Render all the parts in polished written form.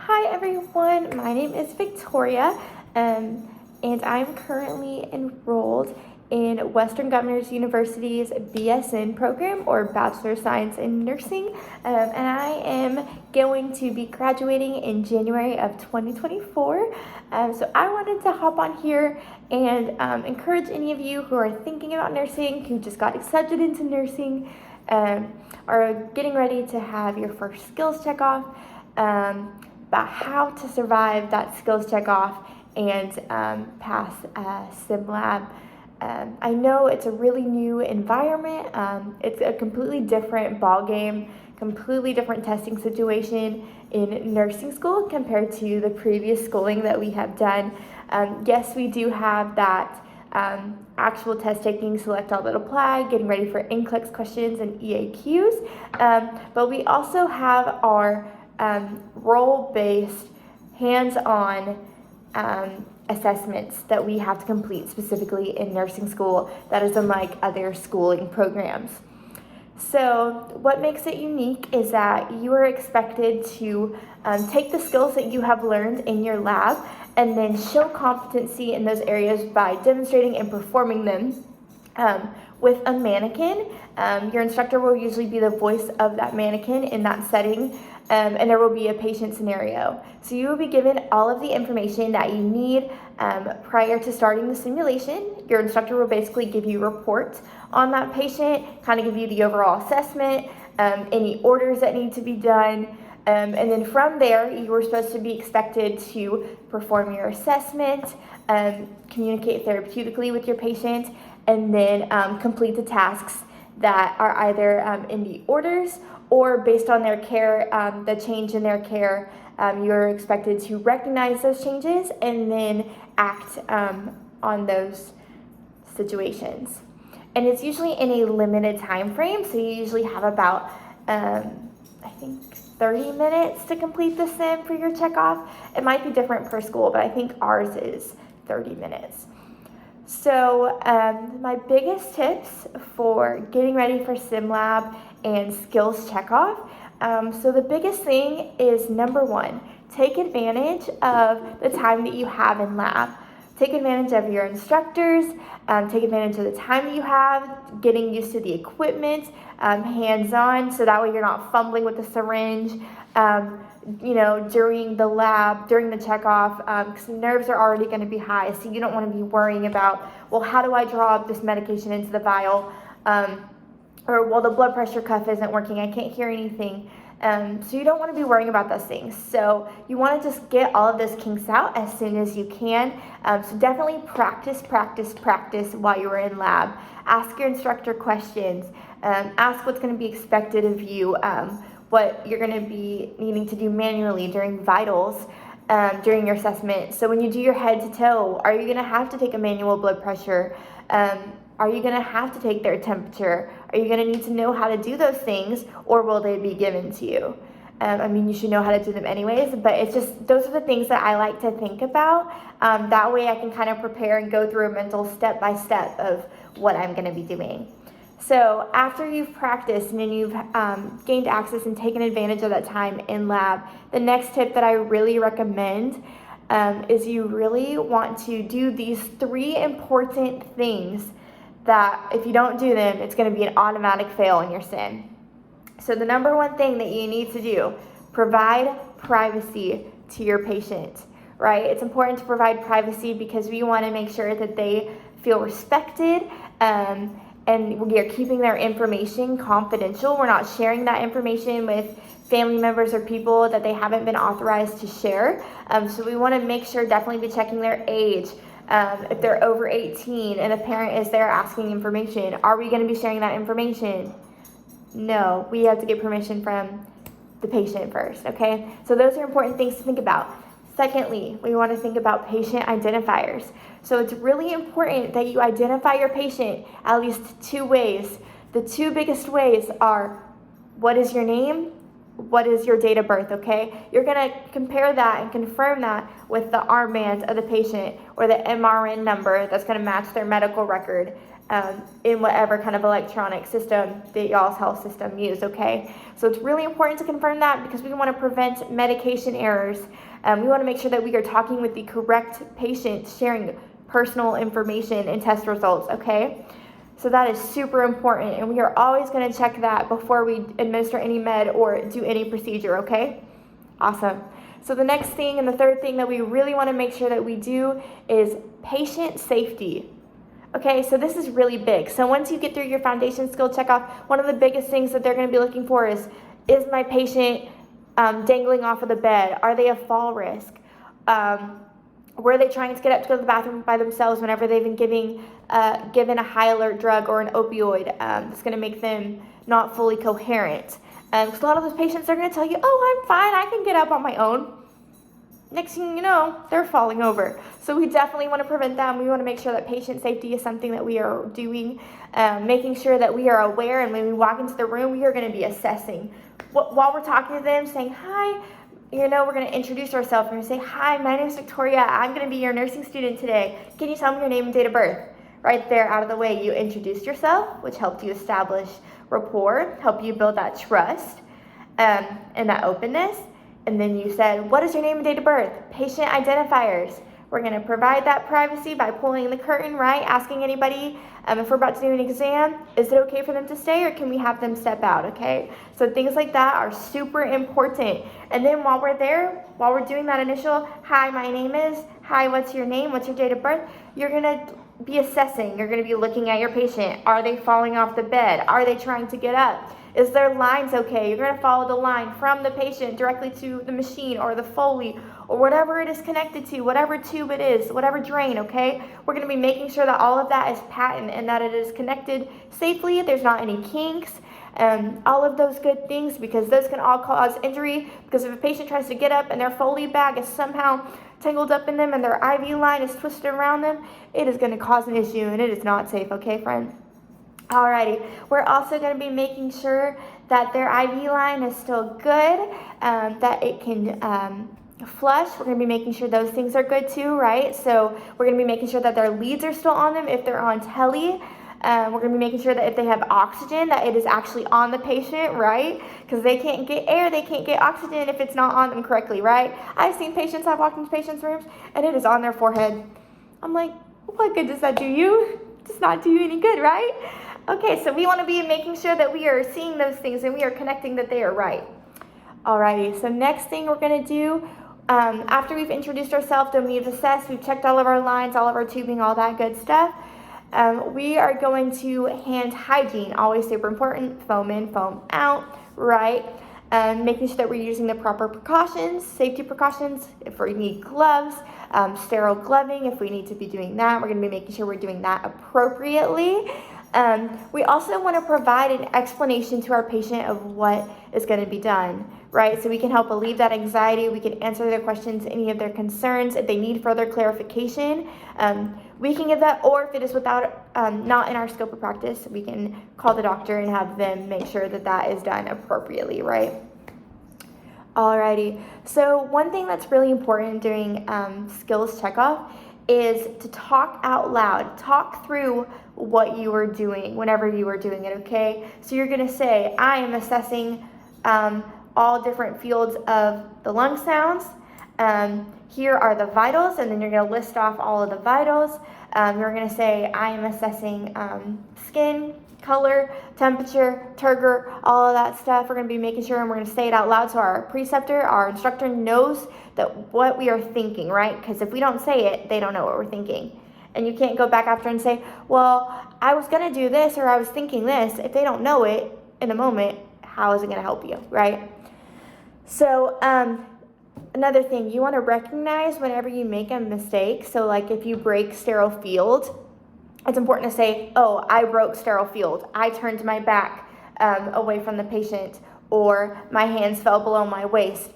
Hi everyone, my name is Victoria, and I'm currently enrolled in Western Governors University's BSN program, or Bachelor of Science in Nursing, and I am going to be graduating in January of 2024. So I wanted to hop on here and encourage any of you who are thinking about nursing, who just got accepted into nursing, are getting ready to have your first skills checkoff, about how to survive that skills checkoff and pass sim lab. I know it's a really new environment. It's a completely different ball game, completely different testing situation in nursing school compared to the previous schooling that we have done. Yes, we do have that actual test taking, select all that apply, getting ready for NCLEX questions and EAQs, but we also have our role-based, hands-on assessments that we have to complete specifically in nursing school that is unlike other schooling programs. So what makes it unique is that you are expected to take the skills that you have learned in your lab and then show competency in those areas by demonstrating and performing them with a mannequin. Your instructor will usually be the voice of that mannequin in that setting, and there will be a patient scenario. So you will be given all of the information that you need prior to starting the simulation. Your instructor will basically give you reports on that patient, kind of give you the overall assessment, any orders that need to be done, and then from there, you were supposed to be expected to perform your assessment, communicate therapeutically with your patient, and then complete the tasks that are either in the orders or based on their care, the change in their care. You're expected to recognize those changes and then act on those situations. And it's usually in a limited time frame, so you usually have about, I think, 30 minutes to complete the sim for your checkoff. It might be different per school, but I think ours is 30 minutes. So my biggest tips for getting ready for sim lab and skills checkoff. So the biggest thing is, number one, take advantage of the time that you have in lab. Take advantage of your instructors, take advantage of the time that you have, getting used to the equipment, hands-on, so that way you're not fumbling with the syringe, during the lab, during the checkoff, because nerves are already going to be high, so you don't want to be worrying about, well, how do I draw this medication into the vial, or, well, the blood pressure cuff isn't working, I can't hear anything. So you don't want to be worrying about those things. So you want to just get all of those kinks out as soon as you can. So definitely practice while you are in lab. Ask your instructor questions. Ask what's going to be expected of you, what you're going to be needing to do manually during vitals, during your assessment. So when you do your head to toe, are you going to have to take a manual blood pressure? Are you going to have to take their temperature? Are you going to need to know how to do those things, or will they be given to you? You should know how to do them anyways, but it's just, those are the things that I like to think about. That way I can kind of prepare and go through a mental step-by-step of what I'm going to be doing. So after you've practiced and then you've gained access and taken advantage of that time in lab, the next tip that I really recommend is you really want to do these 3 important things that if you don't do them, it's going to be an automatic fail in your sim. So the number one thing that you need to do, provide privacy to your patient, right? It's important to provide privacy because we want to make sure that they feel respected, and we are keeping their information confidential. We're not sharing that information with family members or people that they haven't been authorized to share. So we want to make sure, definitely be checking their age. If they're over 18 and a parent is there asking information, are we going to be sharing that information? No, we have to get permission from the patient first, okay? So those are important things to think about. Secondly, we want to think about patient identifiers. So it's really important that you identify your patient at least 2 ways. The 2 biggest ways are, what is your name? What is your date of birth, okay? You're going to compare that and confirm that with the armband of the patient or the MRN number that's going to match their medical record. in whatever kind of electronic system that y'all's health system use, okay? So it's really important to confirm that because we want to prevent medication errors. We want to make sure that we are talking with the correct patient, sharing personal information and test results, okay? So that is super important, and we are always going to check that before we administer any med or do any procedure, okay? Awesome. So the next thing and the third thing that we really want to make sure that we do is patient safety. Okay, so this is really big. So once you get through your foundation skill checkoff, one of the biggest things that they're going to be looking for is my patient dangling off of the bed? Are they a fall risk? Were they trying to get up to go to the bathroom by themselves whenever they've been given a high alert drug or an opioid that's going to make them not fully coherent? Because a lot of those patients are going to tell you, oh, I'm fine, I can get up on my own. Next thing you know, they're falling over. So we definitely want to prevent that. We want to make sure that patient safety is something that we are doing, making sure that we are aware, and when we walk into the room, we are going to be assessing. While we're talking to them, saying, hi, we're going to introduce ourselves. We're going to say, hi, my name is Victoria. I'm going to be your nursing student today. Can you tell me your name and date of birth? Right there, out of the way, you introduced yourself, which helped you establish rapport, help you build that trust and that openness. And then you said, what is your name and date of birth? Patient identifiers. We're going to provide that privacy by pulling the curtain, right? Asking anybody if we're about to do an exam, is it okay for them to stay or can we have them step out, okay? So things like that are super important. And then while we're there, while we're doing that initial, hi, my name is, hi, what's your name, what's your date of birth, you're going to be assessing. You're going to be looking at your patient. Are they falling off the bed? Are they trying to get up? Is their lines okay? You're going to follow the line from the patient directly to the machine or the Foley or whatever it is connected to, whatever tube it is, whatever drain, okay? We're going to be making sure that all of that is patent and that it is connected safely. There's not any kinks, all of those good things, because those can all cause injury. Because if a patient tries to get up and their Foley bag is somehow tangled up in them and their IV line is twisted around them, it is going to cause an issue and it is not safe, okay, friend? Alrighty, we're also going to be making sure that their IV line is still good, that it can flush. We're going to be making sure those things are good too, right? So we're going to be making sure that their leads are still on them if they're on tele. We're going to be making sure that if they have oxygen, that it is actually on the patient, right? Because they can't get air, they can't get oxygen if it's not on them correctly, right? I've seen patients, I've walked into patients' rooms, and it is on their forehead. I'm like, what good does that do you? It does not do you any good, right? Okay, so we want to be making sure that we are seeing those things and we are connecting that they are right. Alrighty, so next thing we're going to do, after we've introduced ourselves and we've assessed, we've checked all of our lines, all of our tubing, all that good stuff, we are going to hand hygiene, always super important, foam in, foam out, right? Making sure that we're using the proper precautions, safety precautions, if we need gloves, sterile gloving, if we need to be doing that, we're going to be making sure we're doing that appropriately. We also want to provide an explanation to our patient of what is going to be done, right? So we can help alleviate that anxiety. We can answer their questions, any of their concerns. If they need further clarification, we can give that, or if it is without, not in our scope of practice, we can call the doctor and have them make sure that that is done appropriately, right? Alrighty, so one thing that's really important during skills checkoff is to talk out loud, talk through what you are doing whenever you are doing it, okay? So you're gonna say, I am assessing all different fields of the lung sounds. Here are the vitals, and then you're gonna list off all of the vitals. You're gonna say, I am assessing skin, color, temperature, turgor, all of that stuff. We're going to be making sure, and we're going to say it out loud so our preceptor, our instructor knows that what we are thinking, right? Because if we don't say it, they don't know what we're thinking. And you can't go back after and say, well, I was going to do this or I was thinking this. If they don't know it in a moment, how is it going to help you, right? So another thing, you want to recognize whenever you make a mistake. So like if you break sterile field, it's important to say, oh, I broke sterile field. I turned my back away from the patient, or my hands fell below my waist,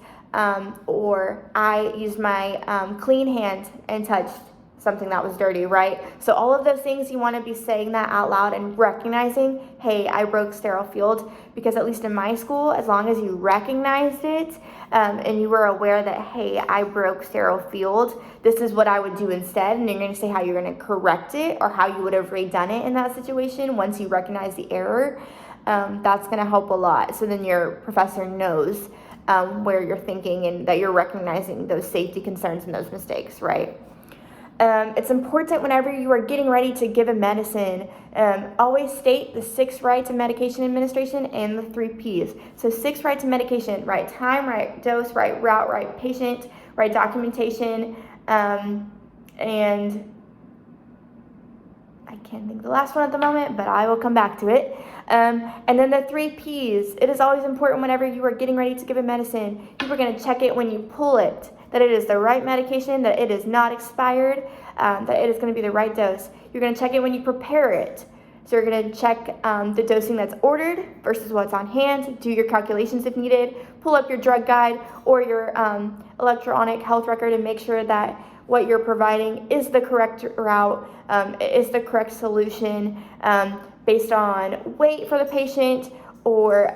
or I used my clean hand and touched something that was dirty, right? So all of those things, you want to be saying that out loud and recognizing, hey, I broke sterile field, because at least in my school, as long as you recognized it and you were aware that, hey, I broke sterile field, this is what I would do instead, and you're going to say how you're going to correct it or how you would have redone it in that situation once you recognize the error. That's going to help a lot. So then your professor knows where you're thinking and that you're recognizing those safety concerns and those mistakes, right? It's important whenever you are getting ready to give a medicine, always state the 6 rights of medication administration and the 3 Ps. So 6 rights of medication: right time, right dose, right route, right patient, right documentation, and I can't think of the last one at the moment, but I will come back to it. And then the 3 Ps. It is always important whenever you are getting ready to give a medicine, you are going to check it when you pull it, that it is the right medication, that it is not expired, that it is going to be the right dose. You're going to check it when you prepare it. So you're going to check the dosing that's ordered versus what's on hand, do your calculations if needed, pull up your drug guide or your electronic health record and make sure that what you're providing is the correct route, is the correct solution based on weight for the patient or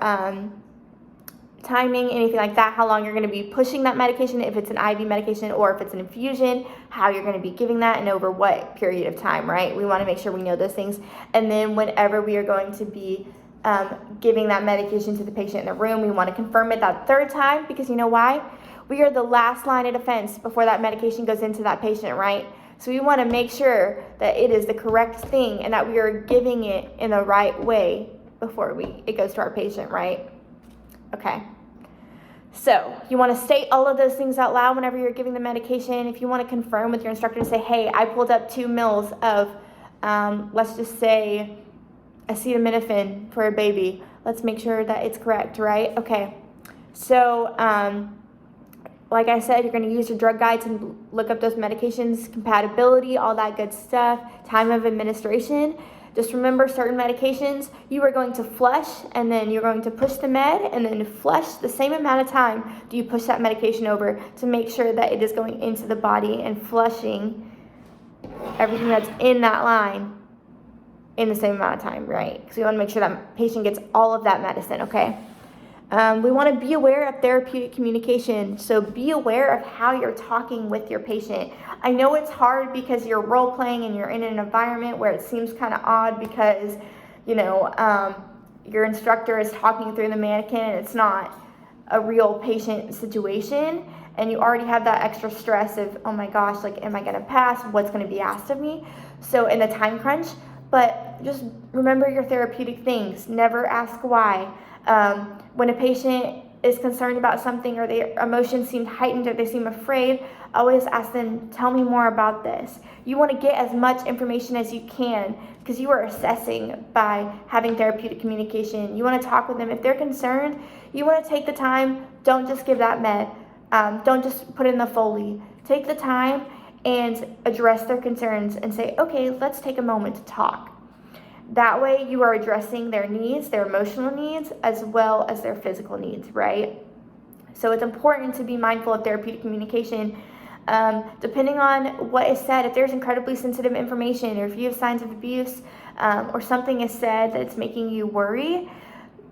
timing, anything like that, how long you're going to be pushing that medication, if it's an IV medication or if it's an infusion, how you're going to be giving that and over what period of time, right? We want to make sure we know those things. And then whenever we are going to be giving that medication to the patient in the room, we want to confirm it that 3rd time, because you know why? We are the last line of defense before that medication goes into that patient, right? So we want to make sure that it is the correct thing and that we are giving it in the right way before it goes to our patient, right? Okay. So you want to state all of those things out loud whenever you're giving the medication. If you want to confirm with your instructor and say, hey, I pulled up 2 mils of, let's just say, acetaminophen for a baby. Let's make sure that it's correct, right? Okay. So, like I said, you're going to use your drug guide to look up those medications, compatibility, all that good stuff, time of administration. Just remember, certain medications, you are going to flush and then you're going to push the med and then flush the same amount of time do you push that medication over to make sure that it is going into the body and flushing everything that's in that line in the same amount of time, right? Because we want to make sure that patient gets all of that medicine, okay? We want to be aware of therapeutic communication. So be aware of how you're talking with your patient. I know it's hard because you're role playing and you're in an environment where it seems kind of odd because, your instructor is talking through the mannequin and it's not a real patient situation. And you already have that extra stress of, oh my gosh, like, am I going to pass? What's going to be asked of me? So in the time crunch, but just remember your therapeutic things. Never ask why. When a patient is concerned about something or their emotions seem heightened or they seem afraid, always ask them, tell me more about this. You want to get as much information as you can because you are assessing by having therapeutic communication. You want to talk with them. If they're concerned, you want to take the time. Don't just give that med. Don't just put in the Foley. Take the time and address their concerns and say, okay, let's take a moment to talk. That way you are addressing their needs, their emotional needs, as well as their physical needs, right? So it's important to be mindful of therapeutic communication. Depending on what is said, if there's incredibly sensitive information or if you have signs of abuse or something is said that's making you worry,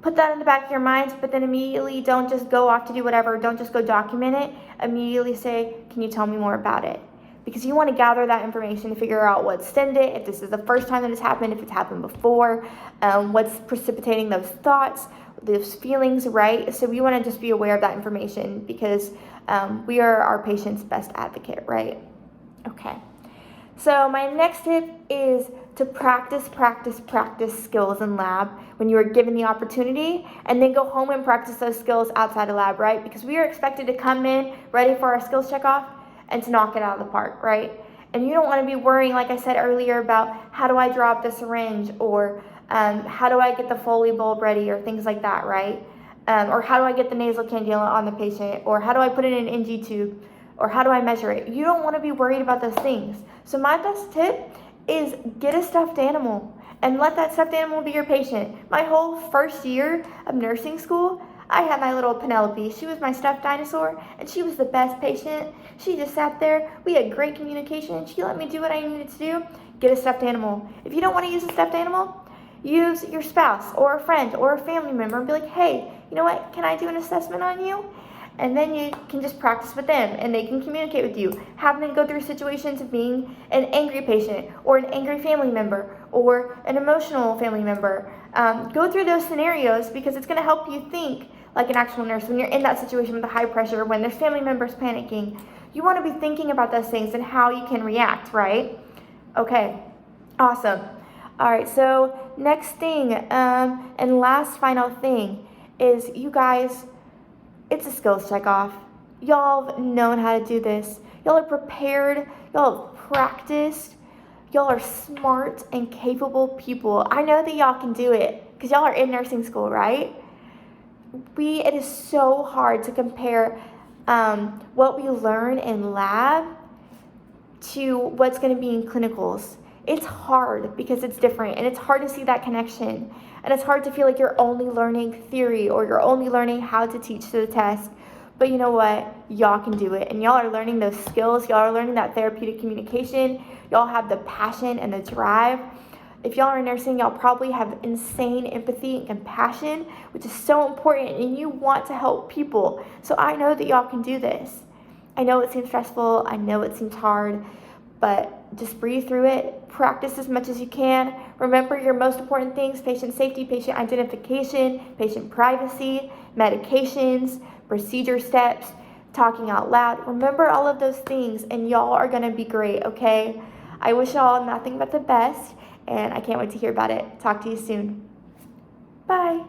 put that in the back of your mind, but then immediately don't just go off to do whatever. Don't just go document it. Immediately say, can you tell me more about it? Because you want to gather that information to figure out what stemmed it, if this is the first time that it's happened, if it's happened before, what's precipitating those thoughts, those feelings, right? So we want to just be aware of that information because we are our patient's best advocate, right? Okay. So my next tip is to practice skills in lab when you are given the opportunity, and then go home and practice those skills outside of lab, right? Because we are expected to come in ready for our skills checkoff and to knock it out of the park, right? And you don't want to be worrying, like I said earlier, about how do I draw up the syringe or how do I get the Foley bulb ready or things like that, right? Or how do I get the nasal cannula on the patient, or how do I put it in an NG tube, or how do I measure it? You don't want to be worried about those things. So my best tip is get a stuffed animal and let that stuffed animal be your patient. My whole first year of nursing school, I had my little Penelope. She was my stuffed dinosaur, and she was the best patient. She just sat there. We had great communication. She let me do what I needed to do. Get a stuffed animal. If you don't want to use a stuffed animal, use your spouse or a friend or a family member and be like, hey, you know what? Can I do an assessment on you? And then you can just practice with them and they can communicate with you. Have them go through situations of being an angry patient or an angry family member or an emotional family member. Go through those scenarios because it's going to help you think like an actual nurse when you're in that situation with the high pressure, when there's family members panicking. You want to be thinking about those things and how you can react, right? Okay, awesome. All right, so next thing and last final thing is you guys, it's a skills checkoff. Y'all have known how to do this. Y'all are prepared. Y'all have practiced. Y'all are smart and capable people. I know that y'all can do it because y'all are in nursing school, right? It is so hard to compare what we learn in lab to what's going to be in clinicals. It's hard because it's different and it's hard to see that connection. And it's hard to feel like you're only learning theory or you're only learning how to teach to the test. But you know what? Y'all can do it. And y'all are learning those skills. Y'all are learning that therapeutic communication. Y'all have the passion and the drive. If y'all are nursing, y'all probably have insane empathy and compassion, which is so important. And you want to help people. So I know that y'all can do this. I know it seems stressful. I know it seems hard. But just breathe through it. Practice as much as you can. Remember your most important things: patient safety, patient identification, patient privacy, medications, procedure steps, talking out loud. Remember all of those things and y'all are going to be great, okay? I wish y'all nothing but the best and I can't wait to hear about it. Talk to you soon. Bye.